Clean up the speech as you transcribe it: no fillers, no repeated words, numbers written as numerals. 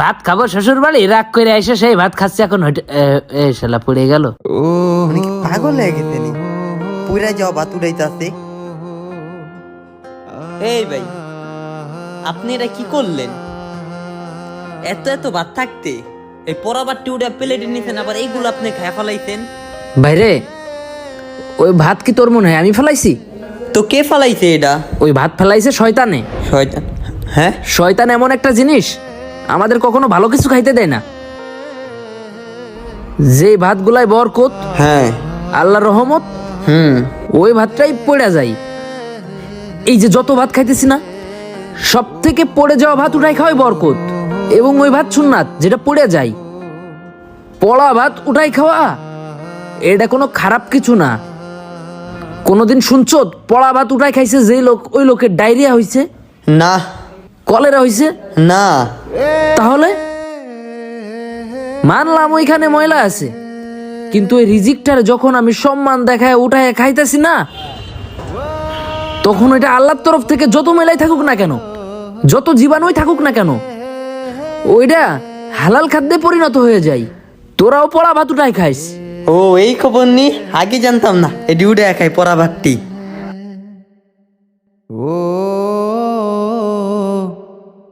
ভাত খাবো শ্বশুর বাড়ি, রাগ করে এসে সেই ভাত খাচ্ছে এখন শালা পড়ে গেল। অনেক পাগল হয়ে গেছে নি, পুরা যাওয়া ভাত উড়াইতেছে। এই ভাই, আপনি এটা কি করলেন? এত এত ভাত থাকতে এই পরাবারটি উঠে প্লেটে নিছেন, আবার এইগুলো আপনি খায় ফেলাইছেন। ভাইরে, ওই ভাত কি তোর মনে হয় আমি ফেলাইছি? তো কে ফেলাইছে এটা? ওই ভাত ফেলাইছে শয়তানে। শয়তান? হ্যাঁ, শয়তান এমন একটা জিনিস আমাদের কখনো ভালো কিছু খাইতে দেয় না। যে ভাতগুলাই বরকত, হ্যাঁ, আল্লাহর রহমত, ওই ভাতটাই পড়ে যায়। এই যে যত ভাত খাইতেছি না, সব থেকে পড়ে যাওয়া ভাত উঠাই খাওয়াই বরকত, এবং ওই ভাত সুন্নাত যেটা পড়ে যায়। পড়া ভাত উঠাই খাওয়া এটা কোনো খারাপ কিছু না। কোনোদিন শুনছো পড়া ভাত উঠাই খাইছে যে লোক, ওই লোকের ডায়রিয়া হইছে, না কলেরা হইছে? না। তাহলে মানলাম ওইখানে ময়লা আছে, কিন্তু ওই রিজিকটার যখন আমি সম্মান দেখায় উঠায় খাইতেছি না, তখন ওইটা আল্লাহর তরফ থেকে যত মেলাই থাকুক না কেন, যত জীবাণুই থাকুক না কেন, ওইটা হালাল খাদ্যে পরিণত হয়ে যায়। তোরাও পড়া ভাত উঠাই খাইস। ও, এই খবর নি, আগে জানতাম না এটি উঠে একাই পরাবারটি।